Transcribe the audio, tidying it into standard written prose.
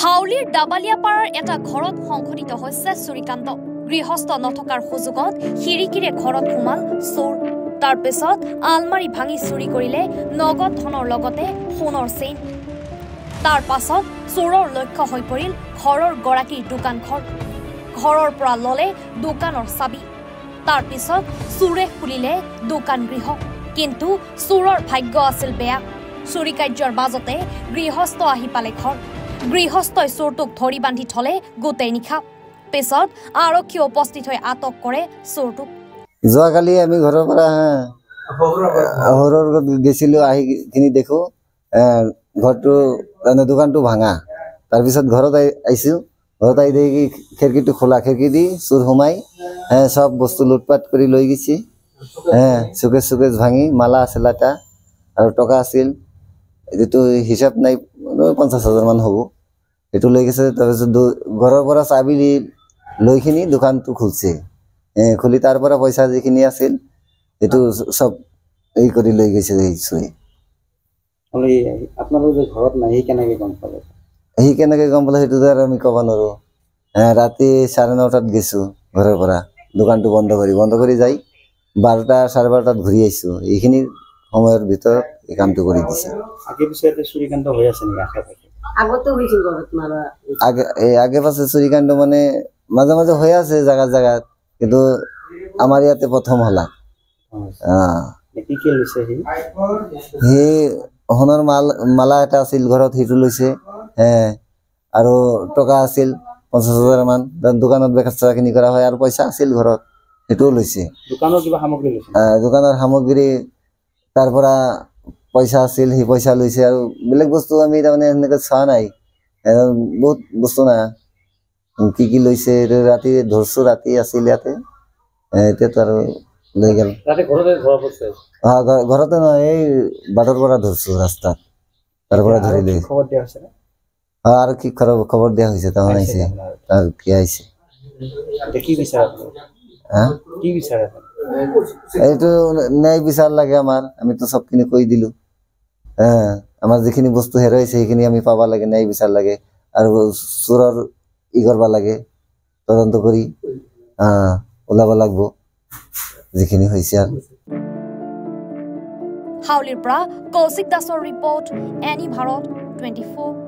হাউলিৰ ডাবালিয়াপাৰাৰ এটা ঘৰত সংঘটিত হৈছে চুৰিকাণ্ড। গৃহস্থ নথকাৰ সুযোগত খিৰিকীৰে ঘৰত সোমাল চোৰ। তাৰ পিছত আলমাৰি ভাঙি চুৰি কৰিলে নগদ ধনৰ লগতে সোণৰ চেইন। তাৰ পাছত চোৰৰ লক্ষ্য হৈ পৰিল ঘৰৰ গৰাকীৰ দোকানঘৰ। ঘৰৰ পৰা ললে দোকানৰ চাবি। তাৰ পিছত চোৰে খুলিলে দোকান গৃহ। কিন্তু চোৰৰ ভাগ্য আছিল বেয়া। চুৰি কাৰ্যৰ মাজতে গৃহস্থ আহি পালে ঘৰ। গৃহস্থই চোৰটোক ধৰি বান্ধি থলে গোটেই নিশা। পিছত আৰক্ষী উপস্থিত হৈ আটক কৰে চোৰটোক। যোৱাকালি আমি ঘৰৰ পৰা গৈছিলো, আহি কিনি দেখো ঘৰটো দোকানটো ভাঙা। তাৰপিছত ঘৰত আহিছো, ঘৰত আহি দেখি খিৰিকীটো খোলা, খিৰিকী দি চোৰ সোমাই সব বস্তু লুটপাট কৰি লৈ গৈছে। চুকেজ চুকেজ ভাঙি মালা আছিল এটা আৰু টকা আছিল, যিটো হিচাপ নাই 50,000 মান হ'ব, সেইটো লৈ গৈছে। তাৰপিছত ঘৰৰ পৰা চাবি লৈ কিনি দোকানটো খুলছে। খুলি তাৰ পৰা পইচা যিখিনি আছিল সেইটো চব এই কৰি লৈ গৈছে। আপোনালোকে ঘৰত নাই, সি কেনেকৈ গম পালে? সেইটো আৰু আমি ক'ব নোৱাৰো। ৰাতি 9:30 গৈছো ঘৰৰ পৰা, দোকানটো বন্ধ কৰি যাই 12টা 12:30 ঘূৰি আহিছো। এইখিনি সময়ৰ ভিতৰত এই কামটো কৰি দিছে। আগে পাছে চুৰিকাণ্ড মানে মাজে মাজে হৈ আছে জাগাত, কিন্তু আমাৰ ইয়াতে প্ৰথম হলা। সি সোণৰ মালা এটা আছিল ঘৰত, সেইটো লৈছে। আৰু টকা আছিল 50,000 মান। দোকানত বেচা কিনি কৰা হয় আৰু পইচা আছিল ঘৰত, সেইটোও লৈছে। দোকানৰ সামগ্ৰী, তাৰ পৰা পইচা আছিল, সেই পইচা লৈছে। আৰু বেলেগ বস্তু আমি তাৰমানে সেনেকে চোৱা নাই, বহুত বস্তু নাই কি লৈছে। ৰাতি ধৰছো, ৰাতি আছিল ইয়াতে, এতিয়াতো আৰু লৈ গেল। ঘৰতে নহয়, এই বাটৰ পৰা ধৰছো, ৰাস্তাত তাৰ পৰা ধৰিলে। আৰু কি খবৰ দিয়া হৈছে, তাহন আহিছে আৰু কি আহিছে। এইটো ন্যায় বিচাৰ লাগে আমাৰ, আমিতো সবখিনি কৈ দিলো। আমাৰ যিখিনি বস্তু হেৰাইছে সেইখিনি আমি পাবা লাগে, ন্যায় বিচাৰ লাগে। আৰু চোৰৰ কৰিব লাগে, তদন্ত কৰি ওলাব লাগিব যিখিনি হৈছে। আৰু হাউলিৰ পৰা কৌশিক দাসৰ ৰিপৰ্ট, এনি ভাৰত 24।